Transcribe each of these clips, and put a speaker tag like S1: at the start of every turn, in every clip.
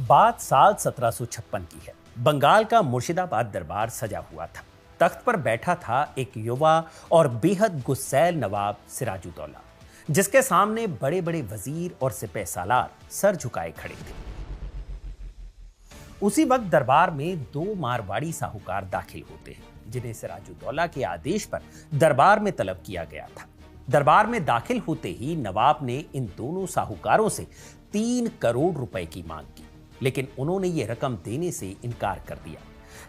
S1: बात साल 1756 की है। बंगाल का मुर्शिदाबाद दरबार सजा हुआ था। तख्त पर बैठा था एक युवा और बेहद गुस्सैल नवाब सिराजुद्दौला, जिसके सामने बड़े बड़े वजीर और सिपह सालार सर झुकाए खड़े थे। उसी वक्त दरबार में दो मारवाड़ी साहूकार दाखिल होते हैं, जिन्हें सिराजुद्दौला के आदेश पर दरबार में तलब किया गया था। दरबार में दाखिल होते ही नवाब ने इन दोनों साहूकारों से 3 करोड़ रुपए की मांग की, लेकिन उन्होंने ये रकम देने से इनकार कर दिया।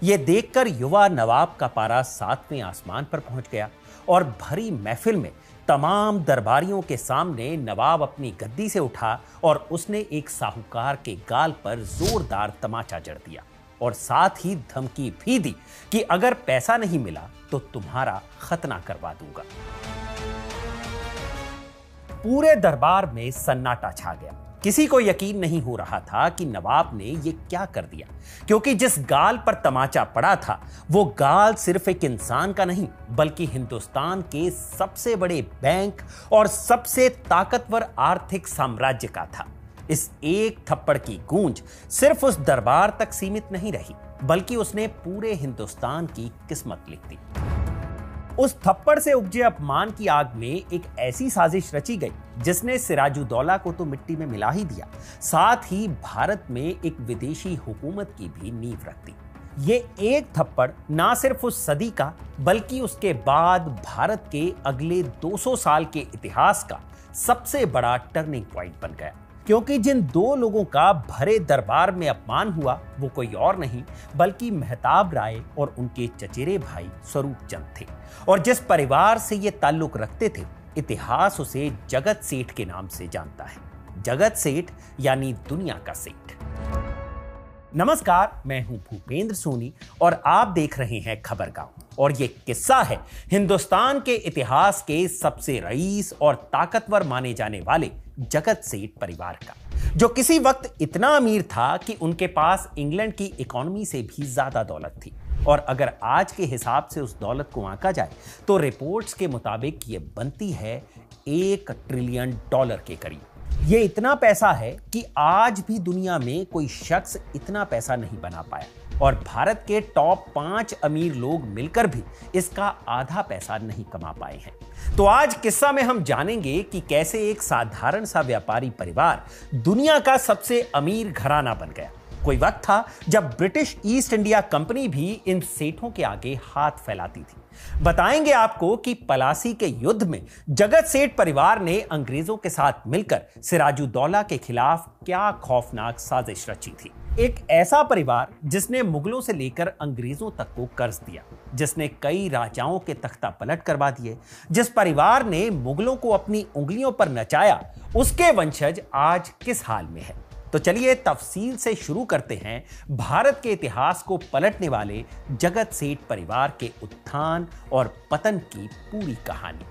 S1: यह देखकर युवा नवाब का पारा 7वें आसमान पर पहुंच गया और भरी महफिल में तमाम दरबारियों के सामने नवाब अपनी गद्दी से उठा और उसने एक साहूकार के गाल पर जोरदार तमाचा जड़ दिया और साथ ही धमकी भी दी कि अगर पैसा नहीं मिला तो तुम्हारा खतना करवा दूंगा। पूरे दरबार में सन्नाटा छा गया। किसी को यकीन नहीं हो रहा था कि नवाब ने यह क्या कर दिया, क्योंकि जिस गाल पर तमाचा पड़ा था वो गाल सिर्फ एक इंसान का नहीं बल्कि हिंदुस्तान के सबसे बड़े बैंक और सबसे ताकतवर आर्थिक साम्राज्य का था। इस एक थप्पड़ की गूंज सिर्फ उस दरबार तक सीमित नहीं रही, बल्कि उसने पूरे हिंदुस्तान की किस्मत लिख दी। उस थप्पड़ से उपजे अपमान की आग में एक ऐसी साजिश रची गई जिसने सिराजुद्दौला को तो मिट्टी में मिला ही दिया, साथ ही भारत में एक विदेशी हुकूमत की भी नींव रख दी। ये एक थप्पड़ ना सिर्फ उस सदी का बल्कि उसके बाद भारत के अगले 200 साल के इतिहास का सबसे बड़ा टर्निंग पॉइंट बन गया, क्योंकि जिन दो लोगों का भरे दरबार में अपमान हुआ वो कोई और नहीं बल्कि मेहताब राय और उनके चचेरे भाई स्वरूप चंद थे। और जिस परिवार से ये ताल्लुक रखते थे, इतिहास उसे जगत सेठ के नाम से जानता है। जगत सेठ यानी दुनिया का सेठ। नमस्कार, मैं हूं भूपेंद्र सोनी और आप देख रहे हैं खबर गांव। और ये किस्सा है हिंदुस्तान के इतिहास के सबसे रईस और ताकतवर माने जाने वाले जगत सेठ परिवार का, जो किसी वक्त इतना अमीर था कि उनके पास इंग्लैंड की इकोनॉमी से भी ज्यादा दौलत थी। और अगर आज के हिसाब से उस दौलत को आंका जाए तो रिपोर्ट्स के मुताबिक ये बनती है $1 ट्रिलियन के करीब। ये इतना पैसा है कि आज भी दुनिया में कोई शख्स इतना पैसा नहीं बना पाया और भारत के टॉप 5 अमीर लोग मिलकर भी इसका आधा पैसा नहीं कमा पाए हैं। तो आज किस्सा में हम जानेंगे कि कैसे एक साधारण सा व्यापारी परिवार दुनिया का सबसे अमीर घराना बन गया। कोई वक्त था जब ब्रिटिश ईस्ट इंडिया कंपनी भी इन सेठों के आगे हाथ फैलाती थी। बताएंगे आपको कि पलासी के युद्ध में जगत सेठ परिवार ने अंग्रेजों के साथ मिलकर सिराजुद्दौला के खिलाफ क्या खौफनाक साजिश रची थी। एक ऐसा परिवार जिसने मुगलों से लेकर अंग्रेजों तक को कर्ज दिया, जिसने कई राजाओं के तख्ता पलट करवा दिए, जिस परिवार ने मुगलों को अपनी उंगलियों पर नचाया, उसके वंशज आज किस हाल में है। तो चलिए तफसील से शुरू करते हैं भारत के इतिहास को पलटने वाले जगत सेठ परिवार के उत्थान और पतन की पूरी कहानी।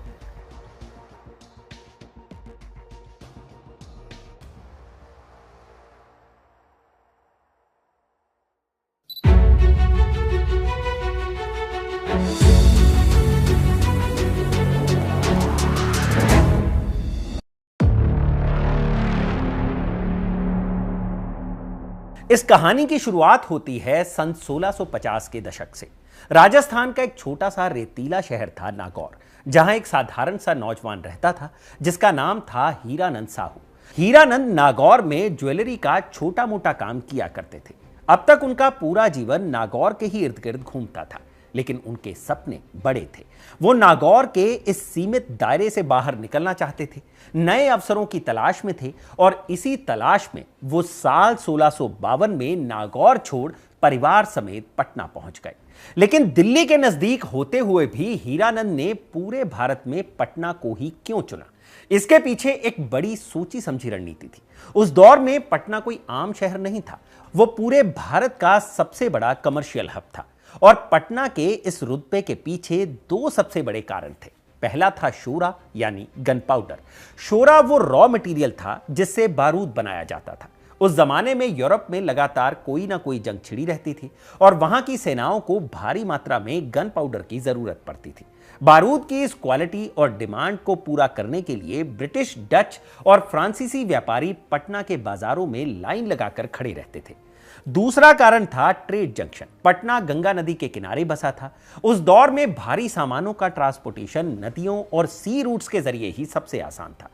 S1: इस कहानी की शुरुआत होती है सन 1650 के दशक से। राजस्थान का एक छोटा सा रेतीला शहर था नागौर, जहां एक साधारण सा नौजवान रहता था जिसका नाम था हीरानंद साहू। हीरानंद नागौर में ज्वेलरी का छोटा मोटा काम किया करते थे। अब तक उनका पूरा जीवन नागौर के ही इर्द गिर्द घूमता था, लेकिन उनके सपने बड़े थे। वो नागौर के इस सीमित दायरे से बाहर निकलना चाहते थे, नए अवसरों की तलाश में थे और इसी तलाश में वो साल 1652 में नागौर छोड़ परिवार समेत पटना पहुंच गए। लेकिन दिल्ली के नजदीक होते हुए भी हीरानंद ने पूरे भारत में पटना को ही क्यों चुना? इसके पीछे एक बड़ी सोची समझी रणनीति थी। उस दौर में पटना कोई आम शहर नहीं था, वो पूरे भारत का सबसे बड़ा कमर्शियल हब था। और पटना के इस रुतबे के पीछे 2 सबसे बड़े कारण थे। पहला था शोरा यानी गन पाउडर। शोरा वो रॉ मटेरियल था जिससे बारूद बनाया जाता था उस जमाने में यूरोप में लगातार कोई ना कोई जंग छिड़ी रहती थी और वहां की सेनाओं को भारी मात्रा में गन पाउडर की जरूरत पड़ती थी। बारूद की इस क्वालिटी और डिमांड को पूरा करने के लिए ब्रिटिश, डच और फ्रांसीसी व्यापारी पटना के बाजारों में लाइन लगाकर खड़े रहते थे। दूसरा कारण था ट्रेड जंक्शन। पटना गंगा नदी के किनारे बसा था। उस दौर में भारी सामानों का ट्रांसपोर्टेशन नदियों और सी रूट्स के जरिए ही सबसे आसान था।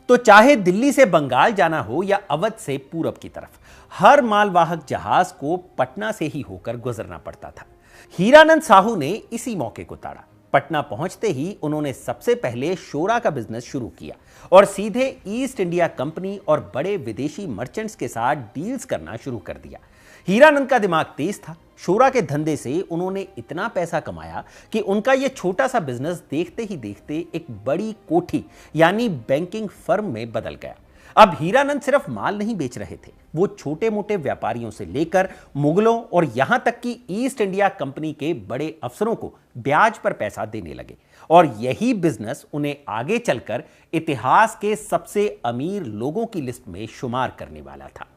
S1: तो चाहे दिल्ली से बंगाल जाना हो या अवध से पूरब की तरफ, हर मालवाहक जहाज को पटना से ही होकर गुजरना पड़ता था। हीरानंद साहू ने इसी मौके को ताड़ा। पटना पहुंचते ही उन्होंने सबसे पहले शोरा का बिजनेस शुरू किया और सीधे ईस्ट इंडिया कंपनी और बड़े विदेशी मर्चेंट्स के साथ डील्स करना शुरू कर दिया। हीरानंद का दिमाग तेज था। शोरा के धंधे से उन्होंने इतना पैसा कमाया कि उनका यह छोटा सा बिजनेस देखते ही देखते एक बड़ी कोठी यानी बैंकिंग फर्म में बदल गया। अब हीरानंद सिर्फ माल नहीं बेच रहे थे, वो छोटे मोटे व्यापारियों से लेकर मुगलों और यहां तक कि ईस्ट इंडिया कंपनी के बड़े अफसरों को ब्याज पर पैसा देने लगे और यही बिजनेस उन्हें आगे चलकर इतिहास के सबसे अमीर लोगों की लिस्ट में शुमार करने वाला था।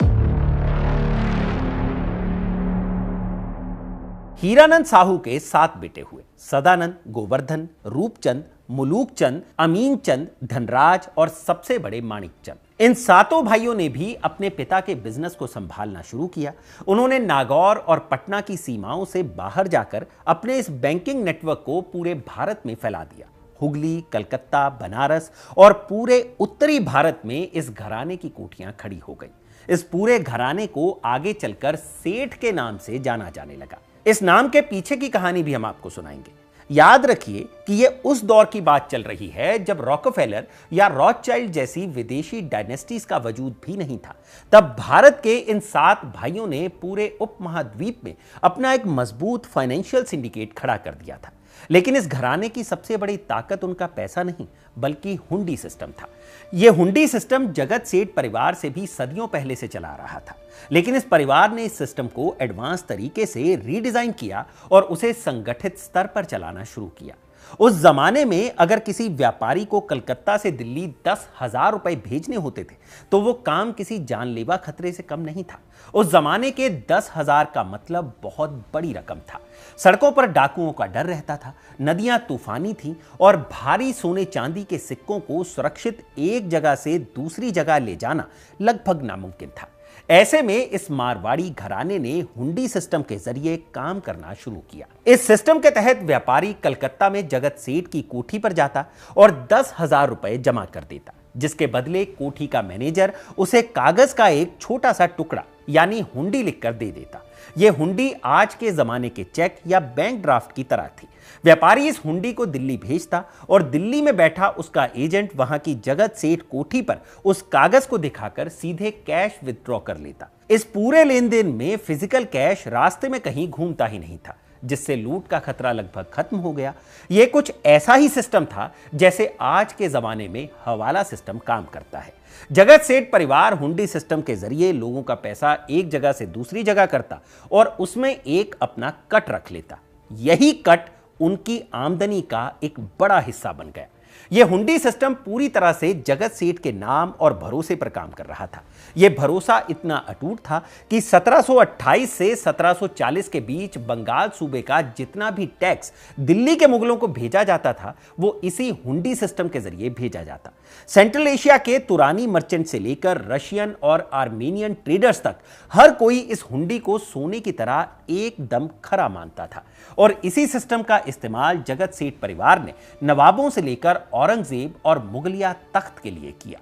S1: हीरानंद साहू के 7 बेटे हुए। सदानंद, गोवर्धन, रूपचंद, मुलूकचंद, अमीनचंद, धनराज और सबसे बड़े माणिकचंद। इन 7 भाइयों ने भी अपने पिता के बिजनेस को संभालना शुरू किया। उन्होंने नागौर और पटना की सीमाओं से बाहर जाकर अपने इस बैंकिंग नेटवर्क को पूरे भारत में फैला दिया। हुगली, कलकत्ता, बनारस और पूरे उत्तरी भारत में इस घराने की कोठियां खड़ी हो गई। इस पूरे घराने को आगे चलकर सेठ के नाम से जाना जाने लगा। इस नाम के पीछे की कहानी भी हम आपको सुनाएंगे। याद रखिए कि यह उस दौर की बात चल रही है जब रॉकफेलर या रॉथचाइल्ड जैसी विदेशी डायनेस्टीज का वजूद भी नहीं था। तब भारत के इन 7 भाइयों ने पूरे उपमहाद्वीप में अपना एक मजबूत फाइनेंशियल सिंडिकेट खड़ा कर दिया था। लेकिन इस घराने की सबसे बड़ी ताकत उनका पैसा नहीं बल्कि हुंडी सिस्टम था। यह हुंडी सिस्टम जगत सेठ परिवार से भी सदियों पहले से चला रहा था, लेकिन इस परिवार ने इस सिस्टम को एडवांस तरीके से रीडिजाइन किया और उसे संगठित स्तर पर चलाना शुरू किया। उस जमाने में अगर किसी व्यापारी को कलकत्ता से दिल्ली 10,000 रुपए भेजने होते थे तो वो काम किसी जानलेवा खतरे से कम नहीं था। उस जमाने के 10,000 का मतलब बहुत बड़ी रकम था। सड़कों पर डाकुओं का डर रहता था, नदियां तूफानी थीं और भारी सोने चांदी के सिक्कों को सुरक्षित एक जगह से दूसरी जगह ले जाना लगभग नामुमकिन था। ऐसे में इस मारवाड़ी घराने ने हुंडी सिस्टम के जरिए काम करना शुरू किया। इस सिस्टम के तहत व्यापारी कलकत्ता में जगत सेठ की कोठी पर जाता और 10,000 रुपए जमा कर देता, जिसके बदले कोठी का मैनेजर उसे कागज का एक छोटा सा टुकड़ा यानी हुंडी लिखकर दे देता। यह हुंडी आज के जमाने के चेक या बैंक ड्राफ्ट की तरह थी। व्यापारी इस हुंडी को दिल्ली भेजता और दिल्ली में बैठा उसका एजेंट वहां की जगत सेठ कोठी पर उस कागज को दिखाकर सीधे कैश विथड्रॉ कर लेता। इस पूरे लेन देन में फिजिकल कैश रास्ते में कहीं घूमता ही नहीं था, जिससे लूट का खतरा लगभग खत्म हो गया। यह कुछ ऐसा ही सिस्टम था जैसे आज के जमाने में हवाला सिस्टम काम करता है। जगत सेठ परिवार हुंडी सिस्टम के जरिए लोगों का पैसा एक जगह से दूसरी जगह करता और उसमें एक अपना कट रख लेता। यही कट उनकी आमदनी का एक बड़ा हिस्सा बन गया। यह हुंडी सिस्टम पूरी तरह से जगत सेठ के नाम और भरोसे पर काम कर रहा था। यह भरोसा इतना अटूट था कि 1728 से 1740 के बीच बंगाल सूबे का जितना भी टैक्स दिल्ली के मुगलों को भेजा जाता था वो इसी हुंडी सिस्टम के जरिए भेजा जाता। सेंट्रल एशिया के तुरानी मर्चेंट से लेकर रशियन और आर्मेनियन ट्रेडर्स तक हर कोई इस हुंडी को सोने की तरह एकदम खरा मानता था और इसी सिस्टम का इस्तेमाल जगत सेठ परिवार ने नवाबों से लेकर औरंगजेब और मुगलिया तख्त के लिए किया।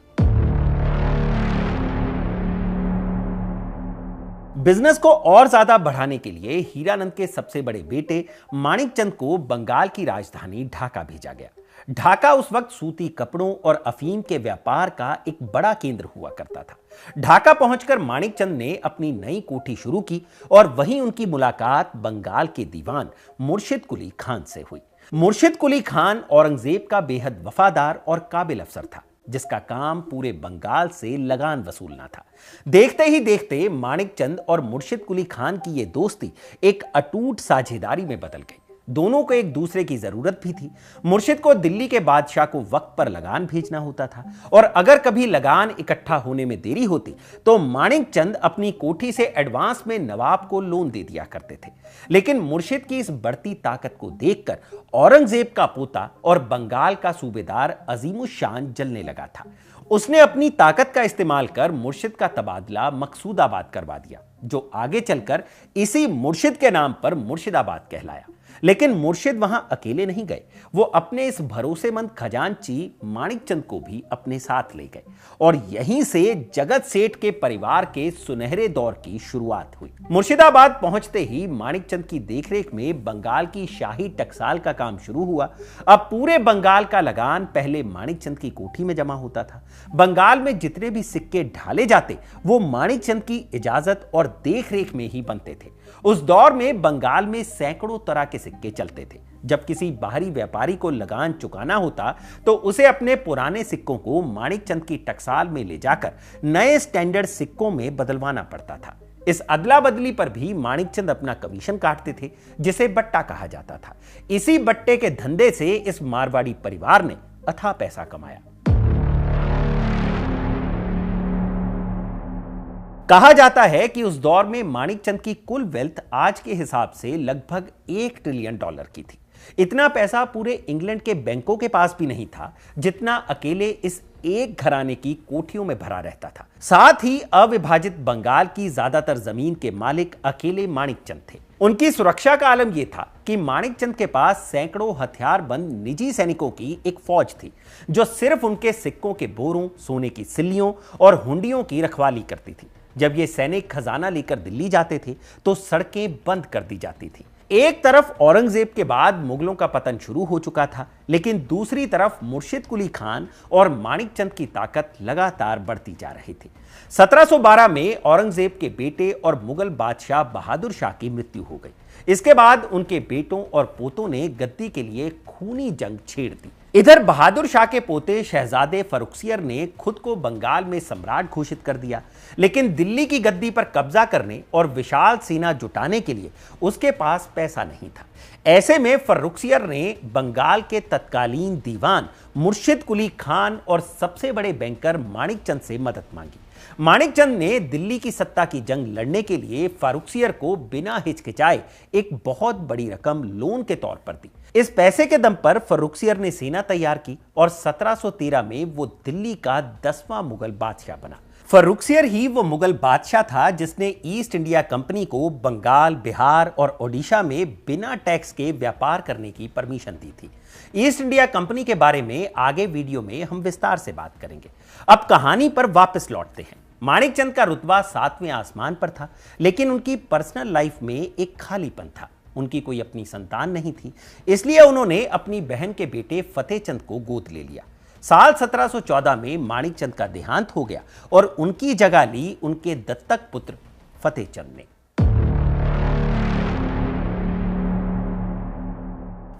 S1: बिजनेस को और ज्यादा बढ़ाने के लिए हीरानंद के सबसे बड़े बेटे माणिकचंद को बंगाल की राजधानी ढाका भेजा गया। ढाका उस वक्त सूती कपड़ों और अफीम के व्यापार का एक बड़ा केंद्र हुआ करता था। ढाका पहुंचकर माणिकचंद ने अपनी नई कोठी शुरू की और वहीं उनकी मुलाकात बंगाल के दीवान मुर्शिद कुली खान से हुई। मुर्शिद कुली खान औरंगजेब का बेहद वफादार और काबिल अफसर था, जिसका काम पूरे बंगाल से लगान वसूलना था। देखते ही देखते माणिकचंद और मुर्शिद कुली खान की यह दोस्ती एक अटूट साझेदारी में बदल गई। दोनों को एक दूसरे की जरूरत भी थी। मुर्शिद को दिल्ली के बादशाह को वक्त पर लगान भेजना होता था और अगर कभी लगान इकट्ठा होने में देरी होती तो माणिक चंद अपनी कोठी से एडवांस में नवाब को लोन दे दिया करते थे। लेकिन मुर्शिद की इस बढ़ती ताकत को देखकर औरंगजेब का पोता और बंगाल का सूबेदार अजीमुशान जलने लगा था। उसने अपनी ताकत का इस्तेमाल कर मुर्शिद का तबादला मकसूदाबाद करवा दिया, जो आगे चलकर इसी मुर्शिद के नाम पर मुर्शिदाबाद कहलाया। लेकिन मुर्शिद वहां अकेले नहीं गए, वो अपने इस भरोसेमंद खजांची माणिकचंद को भी अपने साथ ले गए और यहीं से जगत सेठ के परिवार के सुनहरे दौर की शुरुआत हुई। मुर्शिदाबाद पहुंचते ही माणिकचंद की देखरेख में बंगाल की शाही टकसाल का काम शुरू हुआ। अब पूरे बंगाल का लगान पहले माणिकचंद की कोठी में जमा होता था। बंगाल में जितने भी सिक्के ढाले जाते वो माणिकचंद की इजाजत और देखरेख में ही बनते थे। उस दौर में बंगाल में सैकड़ों तरह के सिक्के चलते थे। जब किसी बाहरी व्यापारी को लगान चुकाना होता तो उसे अपने पुराने सिक्कों को माणिकचंद की टकसाल में ले जाकर नए स्टैंडर्ड सिक्कों में बदलवाना पड़ता था। इस अदला बदली पर भी माणिकचंद अपना कमीशन काटते थे, जिसे बट्टा कहा जाता था। इसी बट्टे के धंधे से इस मारवाड़ी परिवार ने अथाह पैसा कमाया। कहा जाता है कि उस दौर में माणिकचंद की कुल वेल्थ आज के हिसाब से लगभग $1 ट्रिलियन की थी। इतना पैसा पूरे इंग्लैंड के बैंकों के पास भी नहीं था, जितना अकेले इस एक घराने की कोठियों में भरा रहता था। साथ ही अविभाजित बंगाल की ज्यादातर जमीन के मालिक अकेले माणिकचंद थे। उनकी सुरक्षा का आलम यह था कि माणिकचंद के पास सैकड़ों हथियारबंद निजी सैनिकों की एक फौज थी, जो सिर्फ उनके सिक्कों के बोरों, सोने की सिल्लियों और हुंडियों की रखवाली करती थी। जब ये सैनिक खजाना लेकर दिल्ली जाते थे तो सड़कें बंद कर दी जाती थी। एक तरफ औरंगजेब के बाद मुगलों का पतन शुरू हो चुका था, लेकिन दूसरी तरफ मुर्शिद कुली खान और माणिकचंद की ताकत लगातार बढ़ती जा रही थी। 1712 में औरंगजेब के बेटे और मुगल बादशाह बहादुर शाह की मृत्यु हो गई। इसके बाद उनके बेटों और पोतों ने गद्दी के लिए खूनी जंग छेड़ दी। इधर बहादुर शाह के पोते शहजादे फर्रुखसियर ने खुद को बंगाल में सम्राट घोषित कर दिया, लेकिन दिल्ली की गद्दी पर कब्जा करने और विशाल सेना जुटाने के लिए उसके पास पैसा नहीं था। ऐसे में फर्रुखसियर ने बंगाल के तत्कालीन दीवान मुर्शिद कुली खान और सबसे बड़े बैंकर माणिकचंद से मदद मांगी। माणिकचंद ने दिल्ली की सत्ता की जंग लड़ने के लिए फर्रुखसियर को बिना हिचकिचाए एक बहुत बड़ी रकम लोन के तौर पर दी। इस पैसे के दम पर फर्रुखसियर ने सेना तैयार की और 1713 में वो दिल्ली का 10वां मुगल बादशाह बना। फर्रुखसियर ही वो मुगल बादशाह था जिसने ईस्ट इंडिया कंपनी को बंगाल, बिहार और ओडिशा में बिना टैक्स के व्यापार करने की परमिशन दी थी। ईस्ट इंडिया कंपनी के बारे में आगे वीडियो में हम विस्तार से बात करेंगे। अब कहानी पर वापस लौटते हैं। माणिकचंद का रुतबा 7वें आसमान पर था, लेकिन उनकी पर्सनल लाइफ में एक खालीपन था। उनकी कोई अपनी संतान नहीं थी, इसलिए उन्होंने अपनी बहन के बेटे फतेहचंद को गोद ले लिया। साल 1714 में माणिकचंद का देहांत हो गया और उनकी जगह ली उनके दत्तक पुत्र फतेहचंद ने।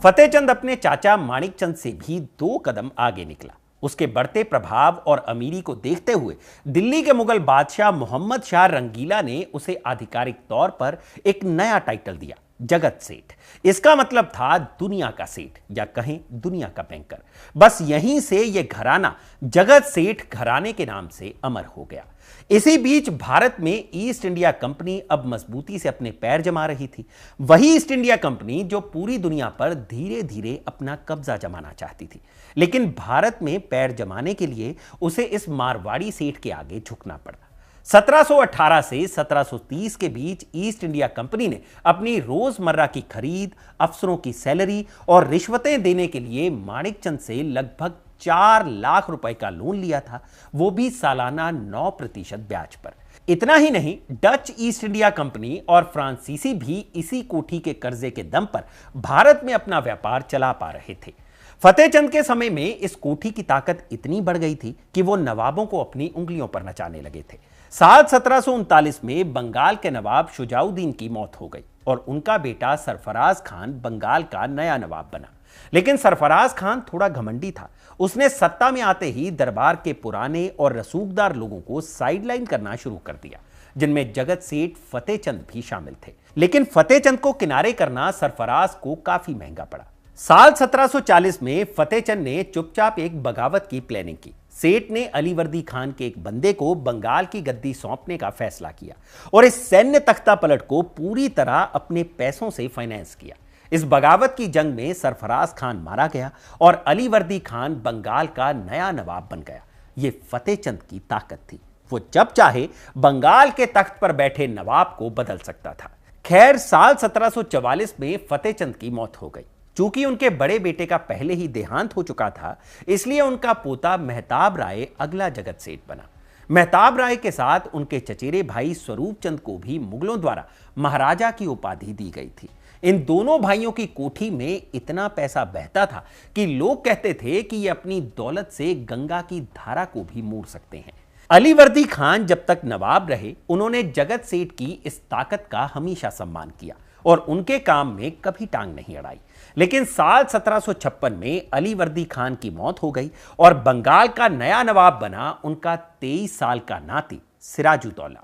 S1: फतेहचंद अपने चाचा माणिकचंद से भी 2 कदम आगे निकला। उसके बढ़ते प्रभाव और अमीरी को देखते हुए दिल्ली के मुगल बादशाह मोहम्मद शाह रंगीला ने उसे आधिकारिक तौर पर एक नया टाइटल दिया, जगत सेठ। इसका मतलब था दुनिया का सेठ, या कहें दुनिया का बैंकर। बस यहीं से यह घराना जगत सेठ घराने के नाम से अमर हो गया। इसी बीच भारत में ईस्ट इंडिया कंपनी अब मजबूती से अपने पैर जमा रही थी। वही ईस्ट इंडिया कंपनी जो पूरी दुनिया पर धीरे धीरे अपना कब्जा जमाना चाहती थी, लेकिन भारत में पैर जमाने के लिए उसे इस मारवाड़ी सेठ के आगे झुकना पड़ा। 1718 से 1730 के बीच ईस्ट इंडिया कंपनी ने अपनी रोजमर्रा की खरीद, अफसरों की सैलरी और रिश्वतें देने के लिए माणिकचंद से लगभग 4 लाख रुपए का लोन लिया था, वो भी सालाना 9% ब्याज पर। इतना ही नहीं, डच ईस्ट इंडिया कंपनी और फ्रांसीसी भी इसी कोठी के कर्जे के दम पर भारत में अपना व्यापार चला पा रहे थे। फतेहचंद के समय में इस कोठी की ताकत इतनी बढ़ गई थी कि वो नवाबों को अपनी उंगलियों पर नचाने लगे थे। साल 1739 में बंगाल के नवाब शुजाउद्दीन की मौत हो गई और उनका बेटा सरफराज खान बंगाल का नया नवाब बना। लेकिन सरफराज खान थोड़ा घमंडी था। उसने सत्ता में आते ही दरबार के पुराने और रसूखदार लोगों को साइडलाइन करना शुरू कर दिया, जिनमें जगत सेठ फतेहचंद भी शामिल थे। लेकिन फतेहचंद को किनारे करना सरफराज को काफी महंगा पड़ा। साल 1740 में फतेहचंद ने चुपचाप एक बगावत की प्लानिंग की। सेठ ने अलीवर्दी खान के एक बंदे को बंगाल की गद्दी सौंपने का फैसला किया और इस सैन्य तख्ता पलट को पूरी तरह अपने पैसों से फाइनेंस किया। इस बगावत की जंग में सरफराज खान मारा गया और अलीवर्दी खान बंगाल का नया नवाब बन गया। यह फतेहचंद की ताकत थी। वो जब चाहे बंगाल के तख्त पर बैठे नवाब को बदल सकता था। खैर, साल 1744 में फतेहचंद की मौत हो गई। चूंकि उनके बड़े बेटे का पहले ही देहांत हो चुका था, इसलिए उनका पोता मेहताब राय अगला जगत सेठ बना। मेहताब राय के साथ उनके चचेरे भाई स्वरूप चंद को भी मुगलों द्वारा महाराजा की उपाधि दी गई थी। इन दोनों भाइयों की कोठी में इतना पैसा बहता था कि लोग कहते थे कि ये अपनी दौलत से गंगा की धारा को भी मोड़ सकते हैं। अलीवर्दी खान जब तक नवाब रहे, उन्होंने जगत सेठ की इस ताकत का हमेशा सम्मान किया और उनके काम में कभी टांग नहीं अड़ाई। लेकिन साल 1756 में अलीवर्दी खान की मौत हो गई और बंगाल का नया नवाब बना उनका 23 साल का नाती सिराजुद्दौला।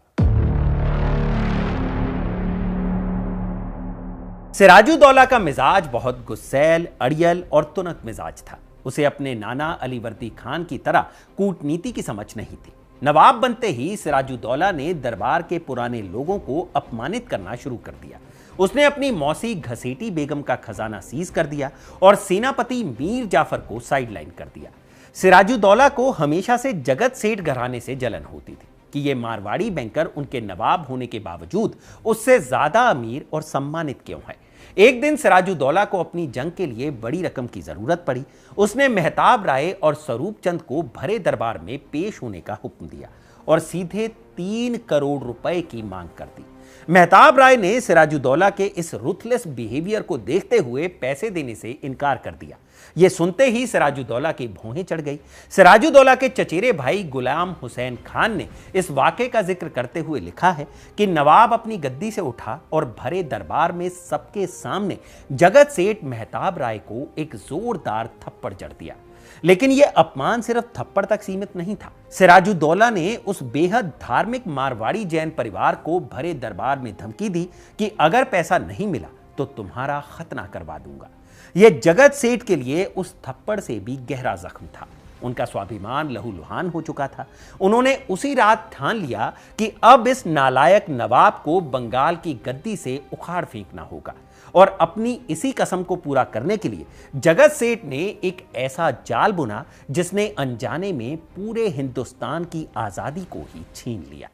S1: सिराजुद्दौला का मिजाज बहुत गुस्सैल, अड़ियल और तुनक मिजाज था। उसे अपने नाना अलीवर्दी खान की तरह कूटनीति की समझ नहीं थी। नवाब बनते ही सिराजुद्दौला ने दरबार के पुराने लोगों को अपमानित करना शुरू कर दिया। उसने अपनी मौसी घसेटी बेगम का खजाना सीज कर दिया और सेनापति मीर जाफर को साइडलाइन कर दिया। सिराजुद्दौला को हमेशा से जगत सेठ घराने से जलन होती थी कि ये मारवाड़ी बैंकर उनके नवाब होने के बावजूद उससे ज्यादा अमीर और सम्मानित क्यों है। एक दिन सिराजुद्दौला को अपनी जंग के लिए बड़ी रकम की जरूरत पड़ी। उसने मेहताब राय और स्वरूप चंद को भरे दरबार में पेश होने का हुक्म दिया और सीधे 3 करोड़ रुपए की मांग कर दी। मेहताब राय ने सिराजुद्दौला के इस रुथलेस बिहेवियर को देखते हुए पैसे देने से इनकार कर दिया। यह सुनते ही सिराजुद्दौला की भौहें चढ़ गई। सिराजुद्दौला के चचेरे भाई गुलाम हुसैन खान ने इस वाकये का जिक्र करते हुए लिखा है कि नवाब अपनी गद्दी से उठा और भरे दरबार में सबके सामने जगत सेठ मेहताब राय को एक जोरदार थप्पड़ जड़ दिया। लेकिन यह अपमान सिर्फ थप्पड़ तक सीमित नहीं था। सिराजुद्दौला ने उस बेहद धार्मिक मारवाड़ी जैन परिवार को भरे दरबार में धमकी दी कि अगर पैसा नहीं मिला तो तुम्हारा खतना करवा दूंगा। यह जगत सेठ के लिए उस थप्पड़ से भी गहरा जख्म था। उनका स्वाभिमान लहूलुहान हो चुका था। उन्होंने उसी रात ठान लिया कि अब इस नालायक नवाब को बंगाल की गद्दी से उखाड़ फेंकना होगा और अपनी इसी कसम को पूरा करने के लिए जगत सेठ ने एक ऐसा जाल बुना जिसने अनजाने में पूरे हिंदुस्तान की आजादी को ही छीन लिया।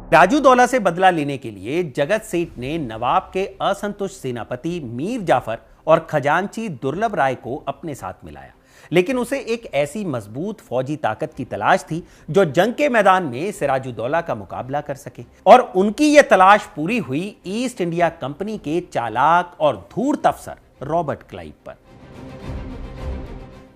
S1: सिराजुद्दौला से बदला लेने के लिए जगत सेठ ने नवाब के असंतुष्ट सेनापति मीर जाफर और खजांची दुर्लभ राय को अपने साथ मिलाया। लेकिन उसे एक ऐसी मजबूत फौजी ताकत की तलाश थी जो जंग के मैदान में सिराजुद्दौला का मुकाबला कर सके। और उनकी यह तलाश पूरी हुई ईस्ट इंडिया कंपनी के चालाक और धूर्त अफसर रॉबर्ट क्लाइव पर।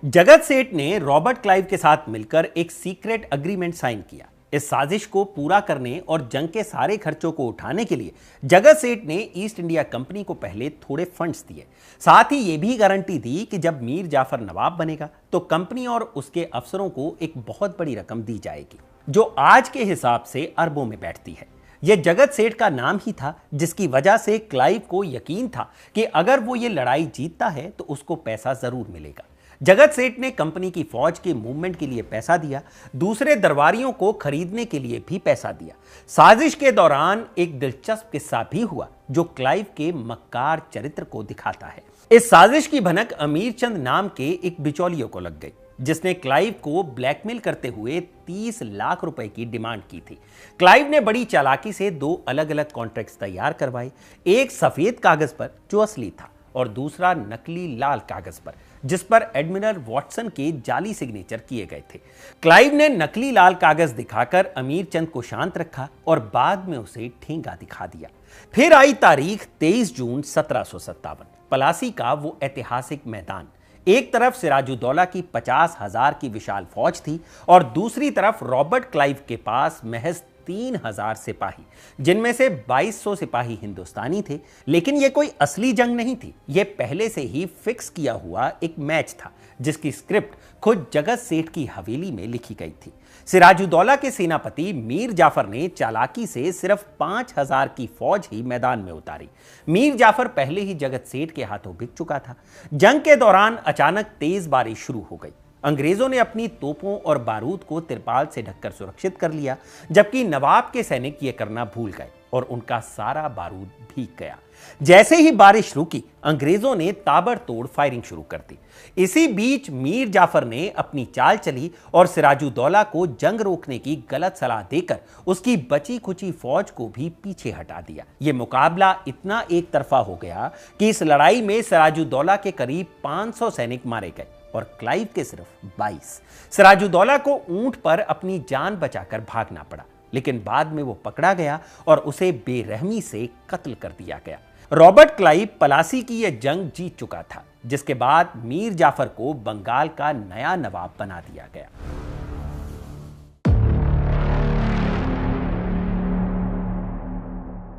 S1: जगत सेठ ने रॉबर्ट क्लाइव के साथ मिलकर एक सीक्रेट एग्रीमेंट साइन किया। इस साजिश को पूरा करने और जंग के सारे खर्चों को उठाने के लिए जगत सेठ ने ईस्ट इंडिया कंपनी को पहले थोड़े फंड्स दिए। साथ ही यह भी गारंटी दी कि जब मीर जाफर नवाब बनेगा तो कंपनी और उसके अफसरों को एक बहुत बड़ी रकम दी जाएगी, जो आज के हिसाब से अरबों में बैठती है। यह जगत सेठ का नाम ही था, जिसकी वजह से क्लाइव को यकीन था कि अगर वो ये लड़ाई जीतता है तो उसको पैसा जरूर मिलेगा। जगत सेठ ने कंपनी की फौज के मूवमेंट के लिए पैसा दिया, दूसरे दरबारियों को खरीदने के लिए भी पैसा दिया। साजिश के दौरान एक दिलचस्प किस्सा भी हुआ जो क्लाइव के मक्कार चरित्र को दिखाता है। इस साजिश की भनक अमीर चंद नाम के एक बिचौलियों को लग गई, जिसने क्लाइव को ब्लैकमेल करते हुए 30 लाख रुपए की डिमांड की थी। क्लाइव ने बड़ी चालाकी से 2 अलग अलग कॉन्ट्रैक्ट्स तैयार करवाए, एक सफेद कागज पर जो असली था और दूसरा नकली लाल कागज पर जिस पर एडमिरल वॉटसन के जाली सिग्नेचर किए गए थे। क्लाइव ने नकली लाल कागज दिखाकर अमीर चंद को शांत रखा और बाद में उसे ठेंगा दिखा दिया। फिर आई तारीख 23 जून 1757, पलासी का वो ऐतिहासिक मैदान। एक तरफ सिराजुद्दौला की 50,000 की विशाल फौज थी और दूसरी तरफ रॉबर्ट क्लाइव के पास महज 3,000 सिपाही, जिनमें से 2,200 सिपाही हिंदुस्तानी थे। लेकिन यह कोई असली जंग नहीं थी, यह पहले से ही फिक्स किया हुआ एक मैच था जिसकी स्क्रिप्ट खुद जगत सेठ की हवेली में लिखी गई थी। सिराजुद्दौला के सेनापति मीर जाफर ने चालाकी से सिर्फ 5,000 की फौज ही मैदान में उतारी। मीर जाफर पहले ही जगत सेठ के हाथों बिक चुका था। जंग के दौरान अचानक तेज बारिश शुरू हो गई। अंग्रेजों ने अपनी तोपों और बारूद को तिरपाल से ढककर सुरक्षित कर लिया, जबकि नवाब के सैनिक यह करना भूल गए और उनका सारा बारूद भीग गया। जैसे ही बारिश रुकी, अंग्रेजों ने ताबड़तोड़ फायरिंग शुरू कर दी। इसी बीच मीर जाफर ने अपनी चाल चली और सिराजुद्दौला को जंग रोकने की गलत सलाह देकर उसकी बची खुची फौज को भी पीछे हटा दिया। यह मुकाबला इतना एक तरफा हो गया कि इस लड़ाई में सिराजुद्दौला के करीब 500 सैनिक मारे गए और क्लाइव के सिर्फ 22। सिराजुद्दौला को ऊंट पर अपनी जान बचाकर भागना पड़ा, लेकिन बाद में वो पकड़ा गया और उसे बेरहमी से कत्ल कर दिया गया। रॉबर्ट क्लाइव पलासी की यह जंग जीत चुका था, जिसके बाद मीर जाफर को बंगाल का नया नवाब बना दिया गया।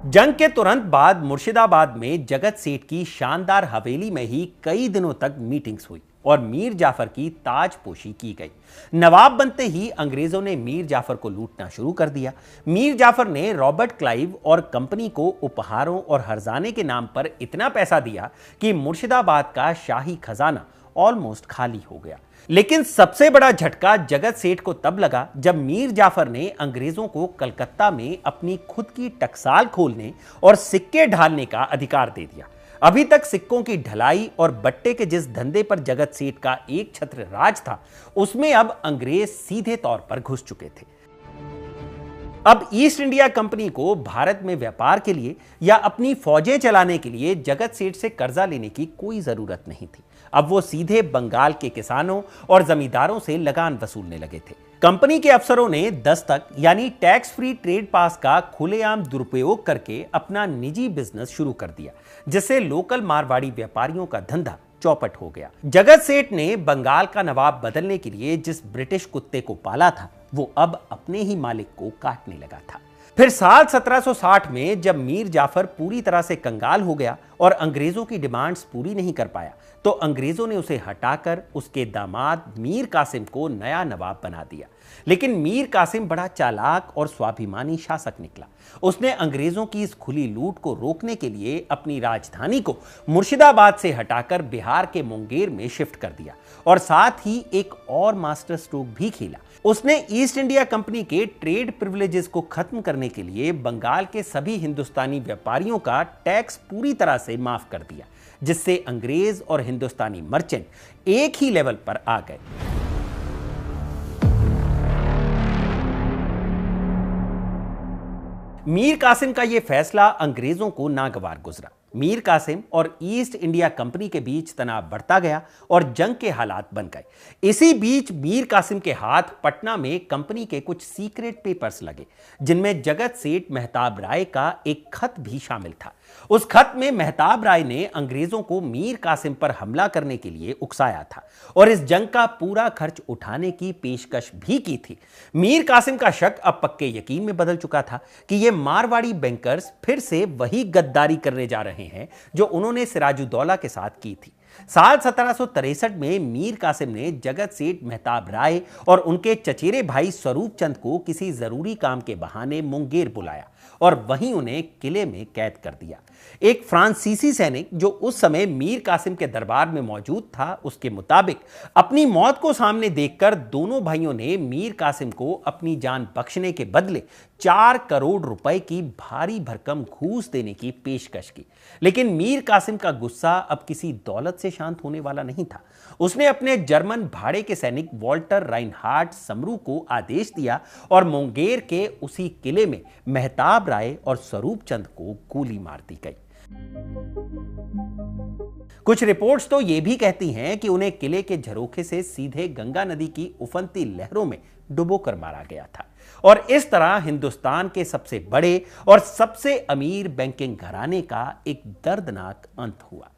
S1: जंग के तुरंत बाद मुर्शिदाबाद में जगत सेठ की शानदार हवेली में ही कई दिनों तक मीटिंग्स हुई और मीर जाफर की ताजपोशी की गई। नवाब बनते ही अंग्रेजों ने मीर जाफर को लूटना शुरू कर दिया। मीर जाफर ने रॉबर्ट क्लाइव और कंपनी को उपहारों और हर्जाने के नाम पर इतना पैसा दिया कि मुर्शिदाबाद का शाही खजाना ऑलमोस्ट खाली हो गया। लेकिन सबसे बड़ा झटका जगत सेठ को तब लगा जब मीर जाफर ने अंग्रेजों को कलकत्ता में अपनी खुद की टकसाल खोलने और सिक्के ढालने का अधिकार दे दिया। अभी तक सिक्कों की ढलाई और बट्टे के जिस धंधे पर जगत सेठ का एक छत्र राज था, उसमें अब अंग्रेज सीधे तौर पर घुस चुके थे। अब ईस्ट इंडिया कंपनी को भारत में व्यापार के लिए या अपनी फौजें चलाने के लिए जगत सेठ से कर्जा लेने की कोई जरूरत नहीं थी। अब वो सीधे बंगाल के किसानों और जमींदारों से लगान वसूलने लगे थे। कंपनी के अफसरों ने दस्तक यानी टैक्स फ्री ट्रेड पास का खुलेआम दुरुपयोग करके अपना निजी बिजनेस शुरू कर दिया, जिससे लोकल मारवाड़ी व्यापारियों का धंधा चौपट हो गया। जगत सेठ ने बंगाल का नवाब बदलने के लिए जिस ब्रिटिश कुत्ते को पाला था, वो अब अपने ही मालिक को काटने लगा था। फिर साल 1760 में जब मीर जाफर पूरी तरह से कंगाल हो गया और अंग्रेजों की डिमांड्स पूरी नहीं कर पाया, तो अंग्रेजों ने उसे हटाकर उसके दामाद मीर कासिम को नया नवाब बना दिया। लेकिन मीर कासिम बड़ा चालाक और स्वाभिमानी शासक निकला। उसने अंग्रेजों की इस खुली लूट को रोकने के लिए अपनी राजधानी को मुर्शिदाबाद से हटाकर बिहार के मुंगेर में शिफ्ट कर दिया और साथ ही एक और मास्टर स्ट्रोक भी खेला। उसने ईस्ट इंडिया कंपनी के ट्रेड प्रिविलेजेस को खत्म करने के लिए बंगाल के सभी हिंदुस्तानी व्यापारियों का टैक्स पूरी तरह से माफ कर दिया, जिससे अंग्रेज और हिंदुस्तानी मर्चेंट एक ही लेवल पर आ गए। मीर कासिम का यह फैसला अंग्रेजों को नागवार गुजरा। मीर कासिम और ईस्ट इंडिया कंपनी के बीच तनाव बढ़ता गया और जंग के हालात बन गए। इसी बीच मीर कासिम के हाथ पटना में कंपनी के कुछ सीक्रेट पेपर्स लगे, जिनमें जगत सेठ मेहताब राय का एक खत भी शामिल था। उस खत में मेहताब राय ने अंग्रेजों को मीर कासिम पर हमला करने के लिए उकसाया था और इस जंग का पूरा खर्च उठाने की पेशकश भी की थी। मीर कासिम का शक अब पक्के यकीन में बदल चुका था कि ये मारवाड़ी बैंकर्स फिर से वही गद्दारी करने जा रहे हैं जो उन्होंने सिराजुद्दौला के साथ की थी। साल 1763 में मीर कासिम ने जगत सेठ मेहताब राय और उनके चचेरे भाई स्वरूप चंद को किसी जरूरी काम के बहाने मुंगेर बुलाया और वहीं उन्हें किले में कैद कर दिया। एक फ्रांसीसी सैनिक जो उस समय मीर कासिम के दरबार में मौजूद था, उसके मुताबिक अपनी मौत को सामने देखकर दोनों भाइयों ने मीर कासिम को अपनी जान बख्शने के बदले 4 करोड़ रुपए की भारी भरकम घूस देने की पेशकश की। लेकिन मीर कासिम का गुस्सा अब किसी दौलत से शांत होने वाला नहीं था। उसने अपने जर्मन भाड़े के सैनिक वॉल्टर राइनहार्ड समरू को आदेश दिया और मुंगेर के उसी किले में मेहताब राय और स्वरूप चंद को गोली मार दी गई। कुछ रिपोर्ट्स तो यह भी कहती हैं कि उन्हें किले के झरोखे से सीधे गंगा नदी की उफनती लहरों में डुबोकर मारा गया था और इस तरह हिंदुस्तान के सबसे बड़े और सबसे अमीर बैंकिंग घराने का एक दर्दनाक अंत हुआ।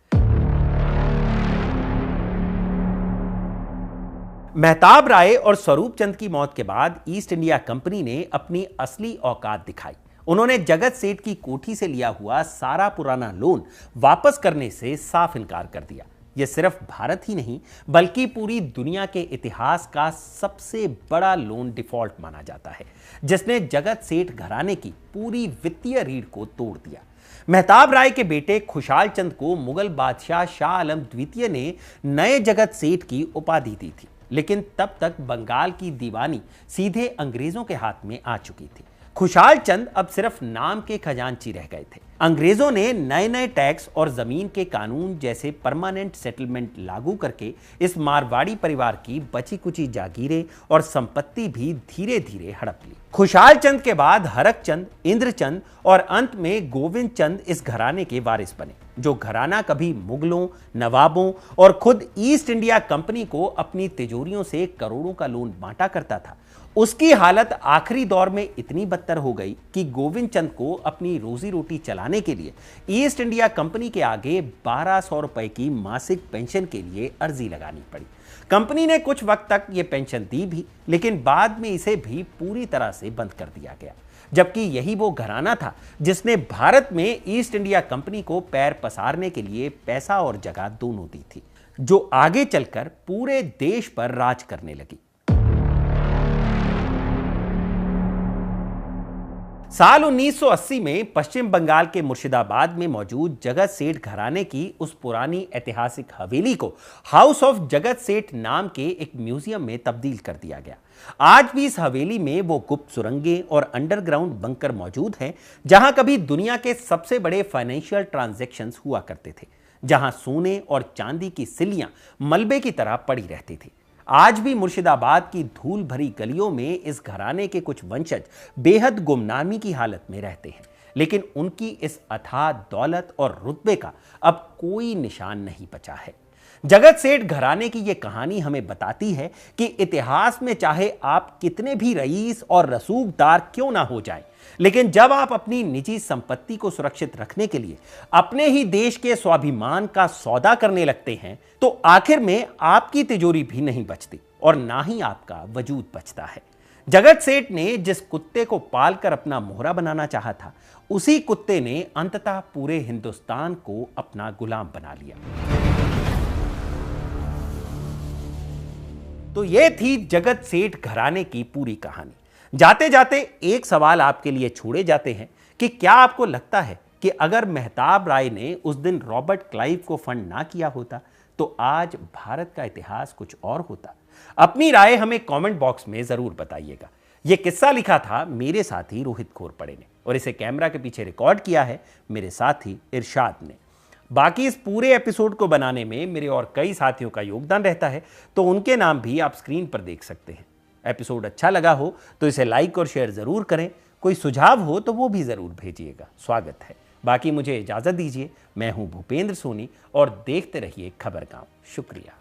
S1: मेहताब राय और स्वरूप चंद की मौत के बाद ईस्ट इंडिया कंपनी ने अपनी असली औकात दिखाई। उन्होंने जगत सेठ की कोठी से लिया हुआ सारा पुराना लोन वापस करने से साफ इनकार कर दिया। यह सिर्फ भारत ही नहीं बल्कि पूरी दुनिया के इतिहास का सबसे बड़ा लोन डिफॉल्ट माना जाता है, जिसने जगत सेठ घराने की पूरी वित्तीय रीढ़ को तोड़ दिया। मेहताब राय के बेटे खुशाल चंद को मुगल बादशाह शाह आलम द्वितीय ने नए जगत सेठ की उपाधि दी थी, लेकिन तब तक बंगाल की दीवानी सीधे अंग्रेजों के हाथ में आ चुकी थी। खुशाल चंद अब सिर्फ नाम के खजांची रह गए थे। अंग्रेजों ने नए नए टैक्स और जमीन के कानून जैसे परमानेंट सेटलमेंट लागू करके इस मारवाड़ी परिवार की बची कुची जागीरें और संपत्ति भी धीरे धीरे हड़प ली। खुशाल चंद के बाद हरक चंद, इंद्र चंद और अंत में गोविंद चंद इस घराने के वारिस बने, जो घराना कभी मुगलों, नवाबों और खुद ईस्ट इंडिया कंपनी को अपनी तिजोरियों से करोड़ों का लोन बांटा करता था। उसकी हालत आखिरी दौर में इतनी बदतर हो गई कि गोविंद चंद को अपनी रोजी रोटी चलाने के लिए ईस्ट इंडिया कंपनी के आगे 1200 रुपए की मासिक पेंशन के लिए अर्जी लगानी पड़ी। कंपनी ने कुछ वक्त तक यह पेंशन दी भी, लेकिन बाद में इसे भी पूरी तरह से बंद कर दिया गया, जबकि यही वो घराना था जिसने भारत में ईस्ट इंडिया कंपनी को पैर पसारने के लिए पैसा और जगह दोनों दी थी, जो आगे चलकर पूरे देश पर राज करने लगी। साल 1980 में पश्चिम बंगाल के मुर्शिदाबाद में मौजूद जगत सेठ घराने की उस पुरानी ऐतिहासिक हवेली को हाउस ऑफ जगत सेठ नाम के एक म्यूजियम में तब्दील कर दिया गया। आज भी इस हवेली में वो गुप्त सुरंगें और अंडरग्राउंड बंकर मौजूद हैं, जहां कभी दुनिया के सबसे बड़े फाइनेंशियल ट्रांजैक्शंस हुआ करते थे, जहां सोने और चांदी की सिल्लियां मलबे की तरह पड़ी रहती थी। आज भी मुर्शिदाबाद की धूल भरी गलियों में इस घराने के कुछ वंशज बेहद गुमनामी की हालत में रहते हैं, लेकिन उनकी इस अथाह दौलत और रुतबे का अब कोई निशान नहीं बचा है। जगत सेठ घराने की यह कहानी हमें बताती है कि इतिहास में चाहे आप कितने भी रईस और रसूखदार क्यों ना हो जाएं, लेकिन जब आप अपनी निजी संपत्ति को सुरक्षित रखने के लिए अपने ही देश के स्वाभिमान का सौदा करने लगते हैं, तो आखिर में आपकी तिजोरी भी नहीं बचती और ना ही आपका वजूद बचता है। जगत सेठ ने जिस कुत्ते को पालकर अपना मोहरा बनाना चाहा था, उसी कुत्ते ने अंततः पूरे हिंदुस्तान को अपना गुलाम बना लिया। तो यह थी जगत सेठ घराने की पूरी कहानी। जाते जाते एक सवाल आपके लिए छोड़े जाते हैं कि क्या आपको लगता है कि अगर मेहताब राय ने उस दिन रॉबर्ट क्लाइव को फंड ना किया होता तो आज भारत का इतिहास कुछ और होता? अपनी राय हमें कमेंट बॉक्स में जरूर बताइएगा। यह किस्सा लिखा था मेरे साथी रोहित घोरपड़े ने और इसे कैमरा के पीछे रिकॉर्ड किया है मेरे साथी इरशाद ने। बाकी इस पूरे एपिसोड को बनाने में मेरे और कई साथियों का योगदान रहता है, तो उनके नाम भी आप स्क्रीन पर देख सकते हैं। एपिसोड अच्छा लगा हो तो इसे लाइक और शेयर जरूर करें। कोई सुझाव हो तो वो भी जरूर भेजिएगा, स्वागत है। बाकी मुझे इजाजत दीजिए। मैं हूं भूपेंद्र सोनी और देखते रहिए खबरगाम। शुक्रिया।